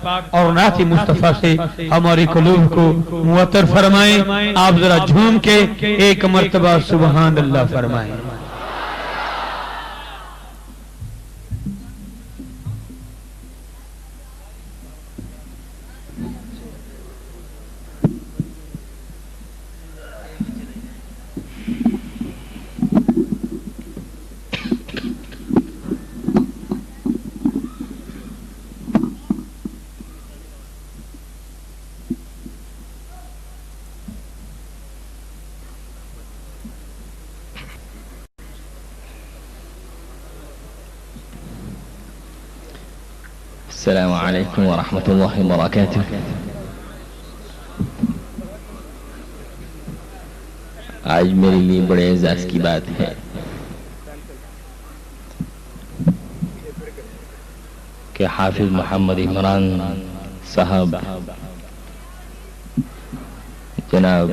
اور نعت مصطفیٰ سے ہماری قلوب کو معطر فرمائیں. آپ ذرا جھوم کے ایک مرتبہ سبحان اللہ فرمائیں. السلام علیکم ورحمۃ اللہ وبرکاتہ. آج میرے لیے بڑے اعزاز کی بات ہے کہ حافظ محمد عمران صاحب، جناب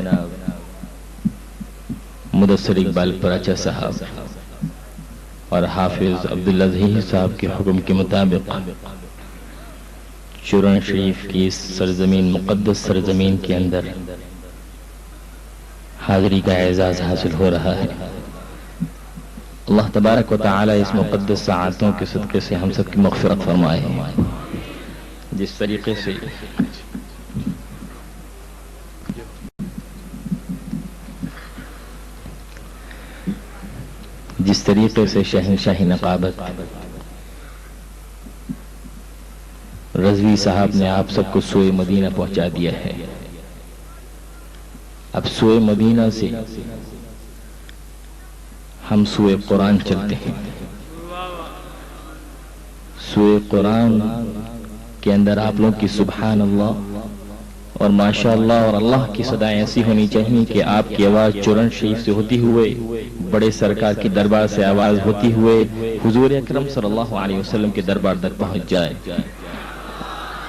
مدثر اقبال پراچا صاحب اور حافظ عبداللہ صاحب کے حکم کے مطابق چورن شریف کی اس سرزمین، مقدس سرزمین کے اندر حاضری کا اعزاز حاصل ہو رہا ہے. اللہ تبارک و تعالی اس مقدس ساعتوں کے صدقے سے ہم سب کی مغفرت فرمائے. جس طریقے سے شہنشاہی نقابت رضوی صاحب نے آپ سب کو سوئے مدینہ پہنچا دیا ہے، اب سوئے مدینہ سے ہم سوئے قرآن چلتے ہیں. سوئے قرآن کے اندر آپ لوگوں کی سبحان اللہ اور ماشاء اللہ اور اللہ کی صدائیں ایسی ہونی چاہیے کہ آپ کی آواز چورن شریف سے ہوتی ہوئے، بڑے سرکار کی دربار سے آواز ہوتی ہوئے حضور اکرم صلی اللہ علیہ وسلم کے دربار تک پہنچ جائے،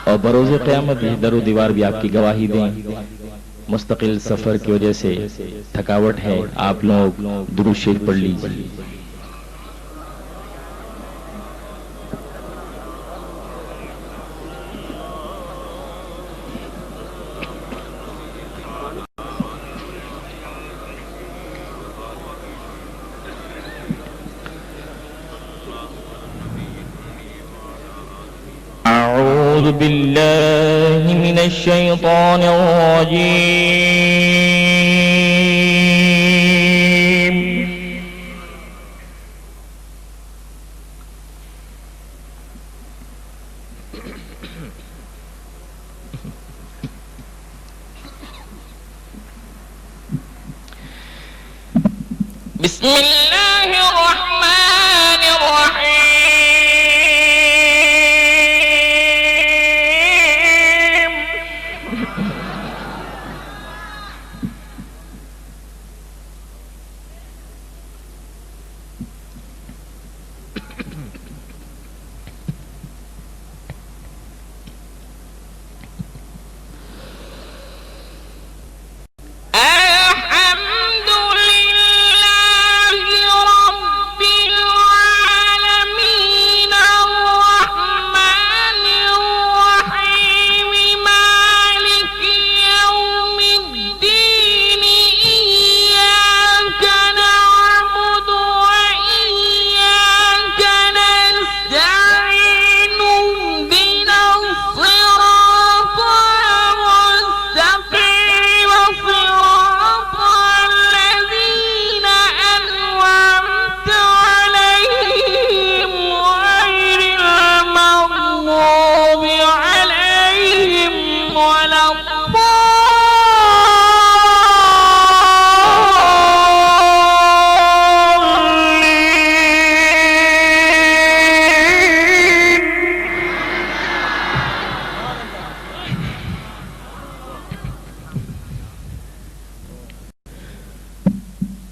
اور بروز قیامت یہ در و دیوار بھی آپ کی گواہی دیں. مستقل سفر کی وجہ سے تھکاوٹ ہے، آپ لوگ درود شریف پڑھ لیجیے. أعوذ بالله من الشيطان الرجيم. بسم الله الرحمن الرحيم.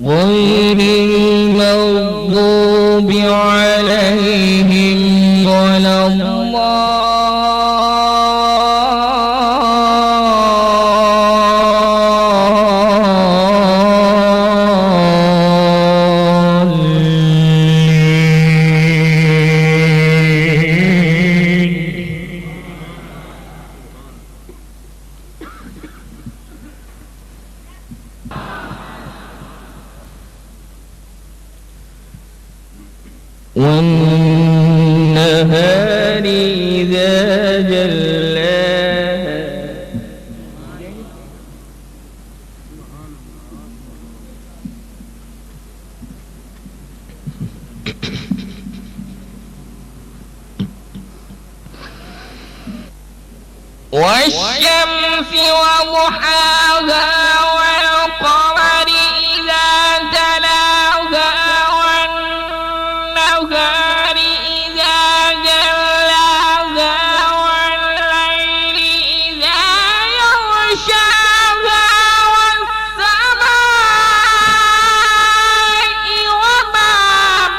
غير المغضوب عليهم ولا الضالين. والنهار إذا جلاها والشمس وضحاها والقمر إذا تلاها والنهار إذا جلاها والليل إذا يغشاها والسماء وما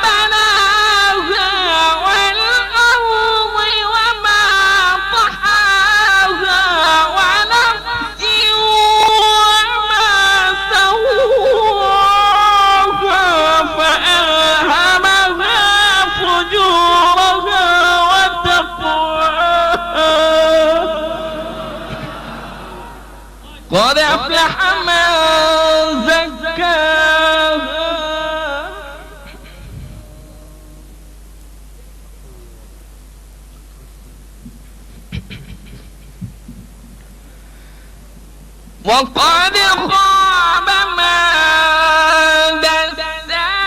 بناها والأرض وما طحاها ونفس وما سواها فألهمها فجورها وتقواها قد أفلح من زكاها وقد خاب من دساها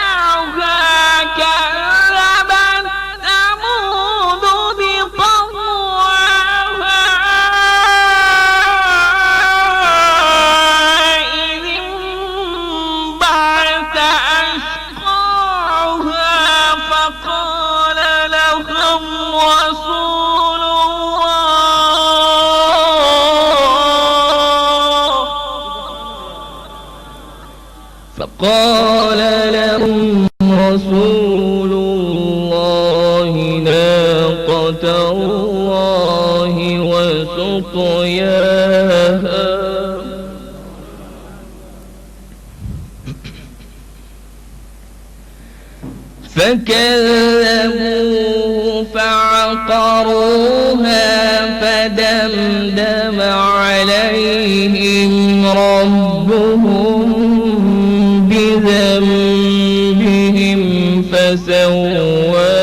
كذبت ثمود بطغواها إذ انبعث أشقاها فقال لهم رسول الله ناقة الله وسقياها فكذبوه فعقروها فدمدم عليهم ربهم بذنبهم فسواها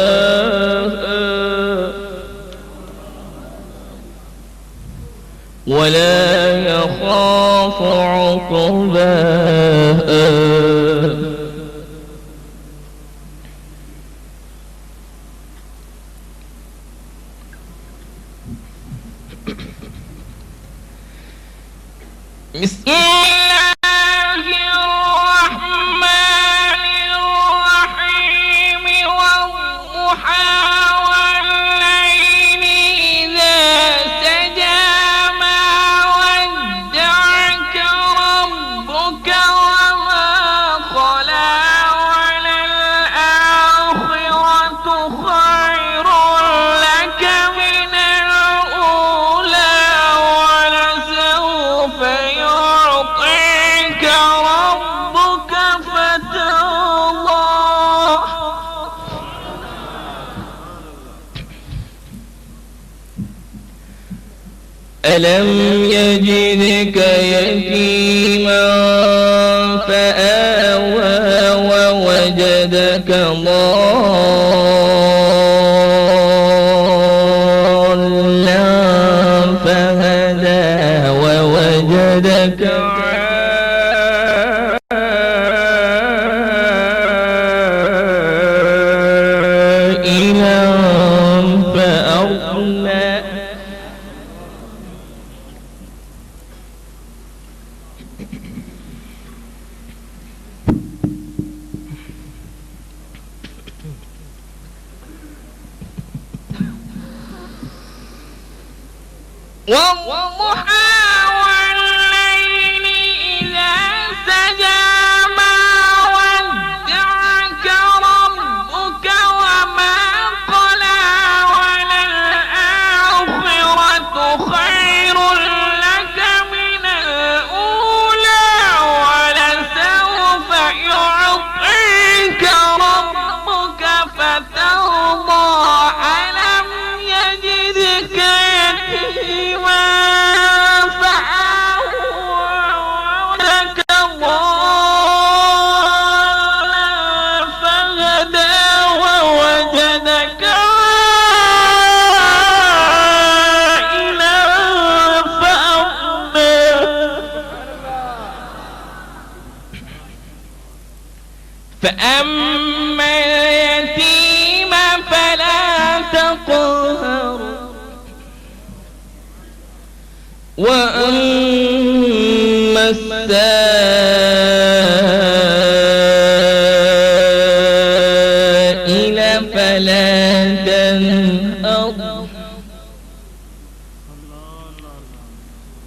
ولا يخاف عقباها بسم الله الرحمن الرحيم والضحى والليل إذا سجى ما ودعك ربك وما قلى وللآخرة خير لك من الأولى ولسوف يعطيك ربك فترضى ألم يجدك يتيما فآوى ووجدك ضالا فهدى ووجدك عائلا فأغنى والضحى والليل إذا سجى ما ودعك ربك وما قلى وللآخرة خير لك من الأولى ولسوف يعطيك ربك فترضى ألم يجدك يتيما فآوى ووجدك ضالا فهدى ووجدك وأما السائل فلا تنهر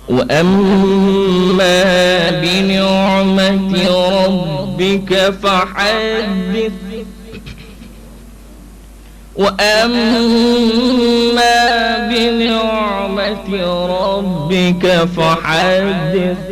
وأما بنعمة ربك فحدث وأما بنعمة ربك فحدث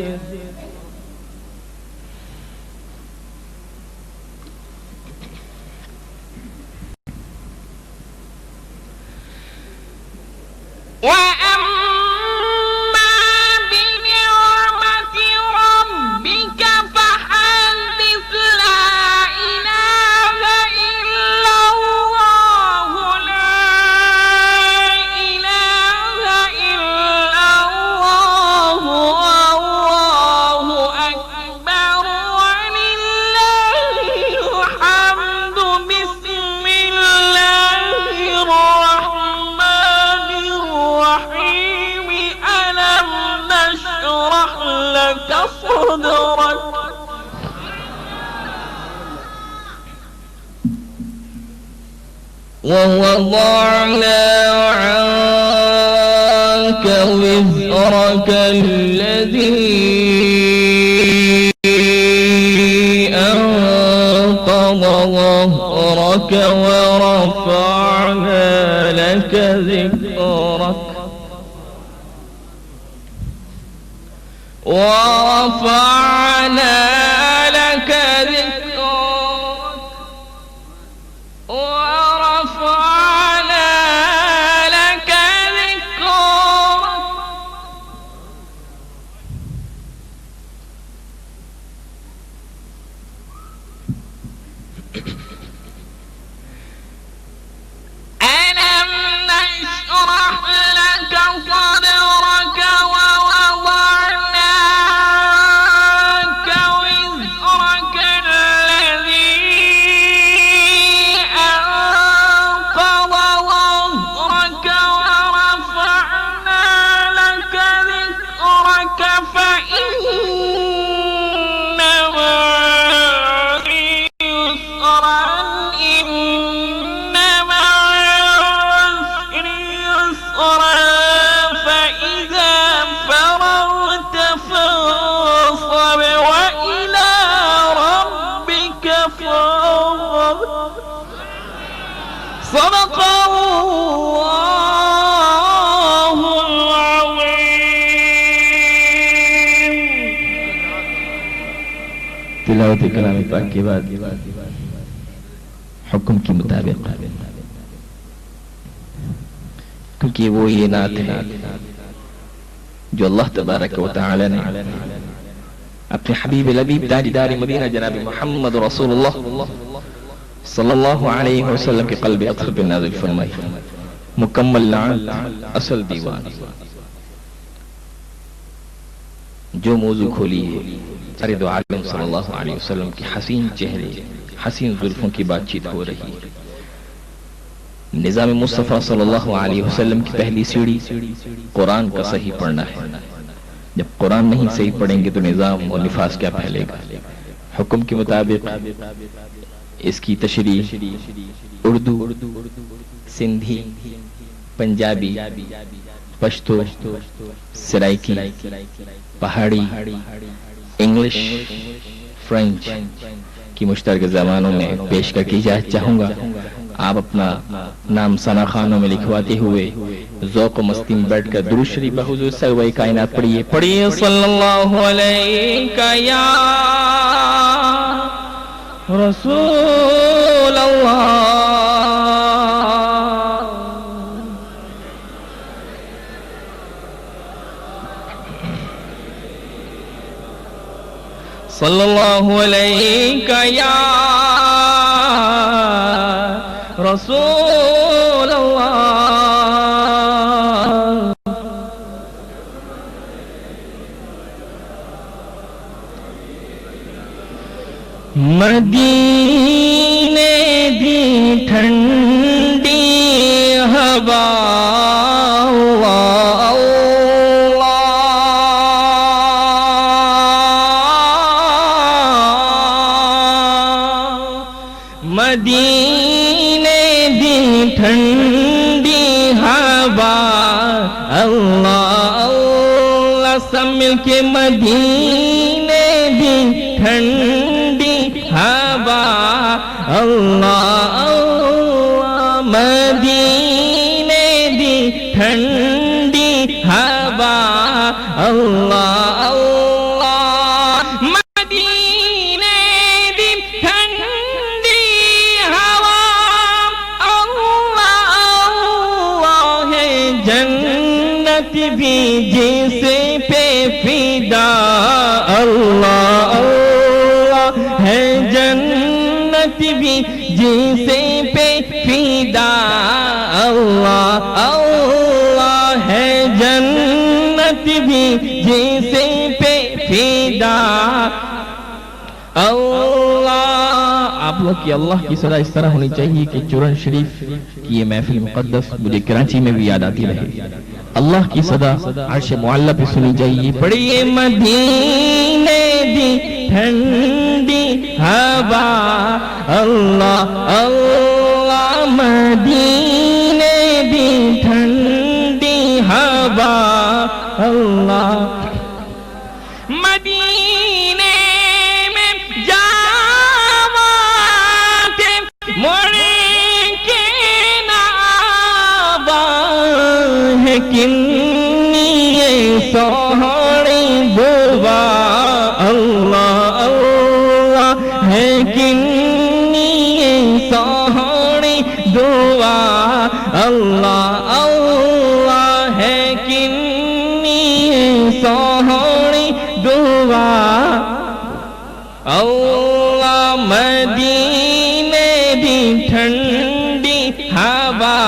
ووضعنا عنك وزرك الذي أنقض ظهرك ورفعنا لك ذكرك ورفعنا لك ذكرك صدق الله العظيم. تلاوت کلام پاک کے بعد حکم کے مطابق، کیونکہ وہ یہ نعت ہے جو اللہ تبارک و تعالی نے اپنے حبیب لبیب تاجدار مدینہ جناب محمد رسول اللہ صلی اللہ علیہ وسلم کے قلب اطہر پہ نازل فرمائی. مکمل نعت، اصل دیوان. جو موضوع کھولی ہے سارے دو عالم صلی اللہ علیہ وسلم کی حسین چہرے، حسین زلفوں کی بات چیت ہو رہی ہے. نظام مصطفی صلی اللہ علیہ وسلم کی پہلی سیڑھی قرآن کا صحیح پڑھنا ہے. جب قرآن نہیں صحیح پڑھیں گے تو نظام اور نفاذ کیا پھیلے گا. حکم کے مطابق اس کی تشریح اردو، سندھی، پنجابی، پشتو، سرائکی، پہاڑی، انگلش، فرینچ کی مشترکہ زبانوں میں پیش کر کی جائے. چاہوں گا آپ اپنا نام ثنا خانوں میں لکھواتے ہوئے ذوق و مستی میں بیٹھ کر درود شریف بحضور سرور کائنات پڑھیے. پڑھیے صلی اللہ علیہ یا رسول اللہ، صلی اللہ علیہ یا رسول اللہ. مدینے دی ٹھنڈی ہوا اللہ مدینے دی ٹھنڈی ہوا اللہ اللہ سب مل کے مدینے دی ٹھنڈی ہوا اللہ اللہ مدینے دی ٹھنڈی ہوا اللہ اللہ مدینے دی ٹھنڈی ہوا اللہ اللہ ہے جنت بھی جسے پہ فدا اللہ اللہ ہے جنت بھی جسے پہ فدا اللہ اللہ ہے جنت بھی جسے پہ فدا اللہ۔ آپ لوگ کی اللہ کی صدا اس طرح ہونی چاہیے کہ چورن شریف کی یہ محفل مقدس مجھے کراچی میں بھی یاد آتی رہے۔ اللہ کی صدا عرش معلی پہ سنی چاہیے۔ پڑھیے مدینے دی ٹھنڈی ہوا اللہ اللہ مدینے دی ٹھنڈی ہوا اللہ مدینے میں جاواتے مڑیں کے نعبا ہے کنی سوہنی دعا اللہ اللہ ہے کنی سوہنی دعا اللہ اللہ ہے کنی سوہنی دعا اللہ مدینے دی ٹھنڈی ہوا۔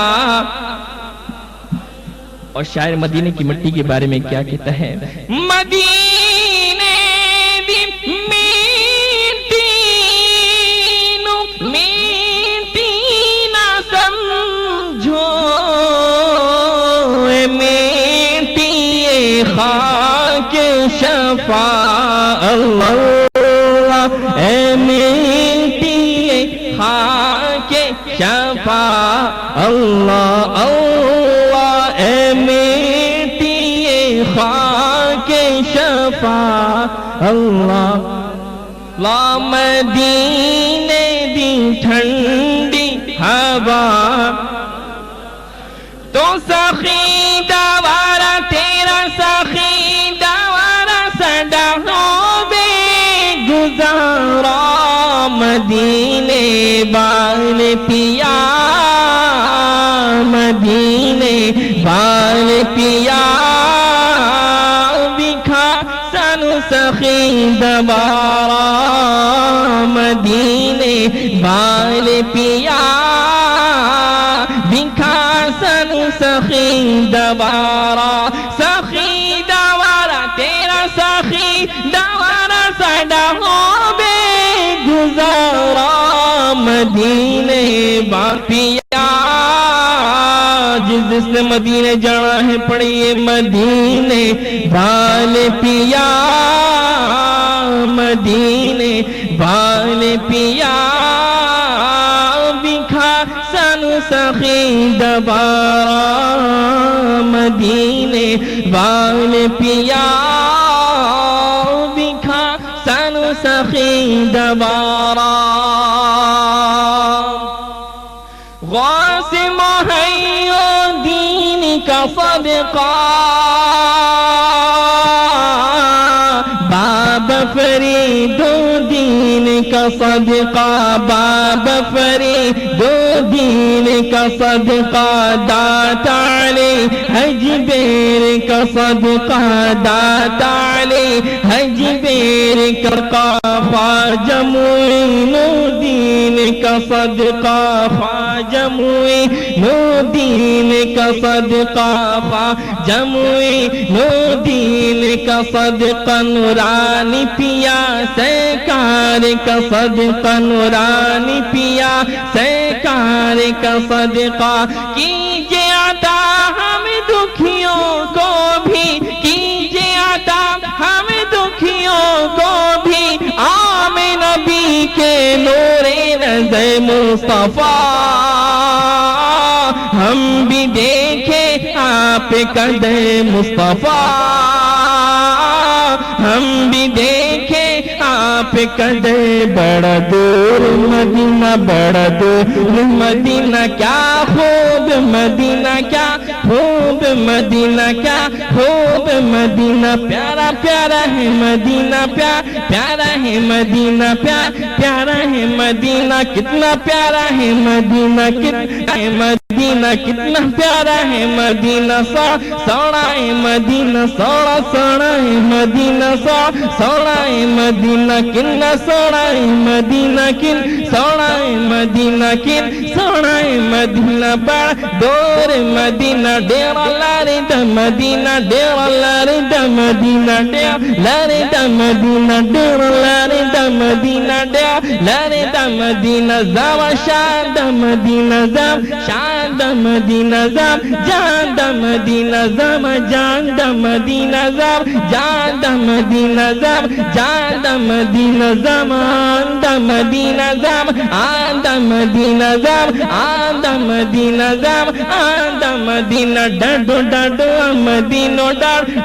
اور شاعر مدینے کی مٹی کے بارے میں کیا کہتا ہے؟ مدینے دی میٹی نو میٹی نہ سمجھو اے میٹی خاک شفا اللہ اے میٹی خاک شفا اللہ اللہ اے میٹی خاک شفا اللہ لا مدینے دی ٹھنڈی ہوا تو سخی دوارا تیرا سخی دوارا سڈا ہو بے گزارا مدینے بال پیا مدینے بال پیا بکھا سانو سخی دوارا مدینے بال پیا بکھا سانو سخی دوارا سخی دوارا تیرا سخی دوارا ساڈا ہو بے گزارا مدینے باپیا جس نے مدینے جانا ہے پڑھیے مدینے بال پیا مدینے بال پیا بکھا سانو سخی دوبارہ مدینے بال پیا بکھا سانو سخی دوبارہ غوث محیو دین کا صدقہ بابا فرید دین کا صدقہ بابا فرید دین کا صدقہ داتا علی حج بیر کا صدقہ داتا علی حج بیر کا خواجہ معین الدین کا صدقہ خواجہ معین الدین کا صدقہ خواجہ معین الدین کا صدقہ نورانی پیا سرکار کا صدقہ نورانی پیا سرکار کا صدقہ کیجے عطا ہم دکھیوں کو بھی کیجے عطا ہم دکھیوں کو بھی عام نبی کے نور نظر مصطفیٰ، ہم بھی دیکھیں آپ کا در مصطفیٰ، ہم بھی دیکھیں آپ کا در، بڑا دور مدینہ، بڑا دور مدینہ، کیا خوب مدینہ، کیا خوب مدینہ، کیا خوب مدینہ، پیارا پیارا ہے مدینہ، پیارا ہے مدینہ، پیارا ہے مدینہ، کتنا پیارا ہے مدینہ، کتنا ہے مدینہ، کتنا پیارا ہے مدینہ، سوڑا ہے مدینہ، سوڑا سوڑا ہے مدینہ، سوڑا ہے مدینہ، کتنا سوڑا ہے مدینہ، کن سوڑا ہے مدینہ، کن سوڑا ہے مدینہ، بڑا دور مدینہ، ڈیرا لاری دا مدینہ، ڈیرا لاری دا مدینہ، ڈیرا لاری دا مدینہ، ڈیرا لاری دا مدینہ، ڈیرا لاری دا مدینہ، زام شان دا مدینہ، زام شان دا مدینہ، زام جان دا مدینہ، زام جان دا مدینہ، زام جان دا مدینہ، زام جان دا مدینہ، زام آن دا مدینہ، زام آن دا مدینہ، زام آن دا مدینہ، زام آن دا مدینہ، ڈاڈو ڈاڈو مدینہ،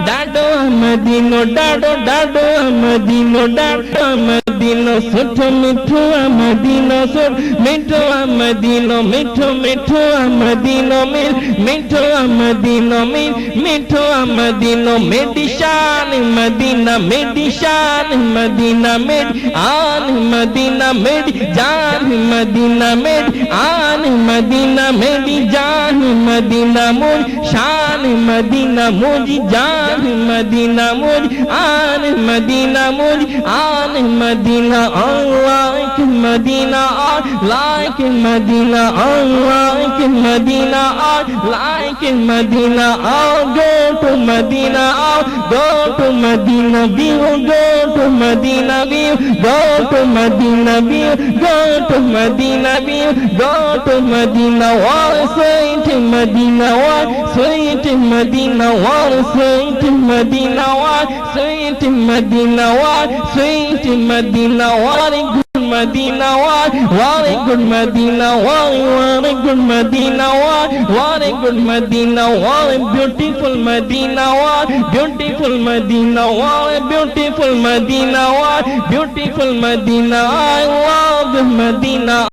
ڈاڈو مدینہ، ڈاڈو ڈاڈو مدینہ، ڈاڈو مدینہ، سٹھ مٹھو مدینہ، سٹھ مٹھو مدینہ، مٹھو مٹھو مدینہ، مٹھو مدینہ، مٹھو مدینہ، میری شان مدینہ، میری شان مدینہ، میری آن مدینہ، میری جان مدینہ، میری آن مدینہ، میری جان مدینہ، مجھ شان مدینہ، مجھ جان مدینہ، مجھ آن مدینہ، مجھ آن مدینہ، لائک مدینہ، لائک مدینہ، لائک مدینہ، لائک مدینہ، go to Medina, go to Medina view, go to Medina view, go to Medina view, go to Medina view, go to Medina, what sweet Medina, what sweet Medina, what sweet Medina, what sweet Medina, what sweet Medina, what good Medina, what good Medina, what good Medina, what good Medina, what beautiful Medina, what beautiful Medina, what beautiful Medina, what beautiful Medina, I love Medina,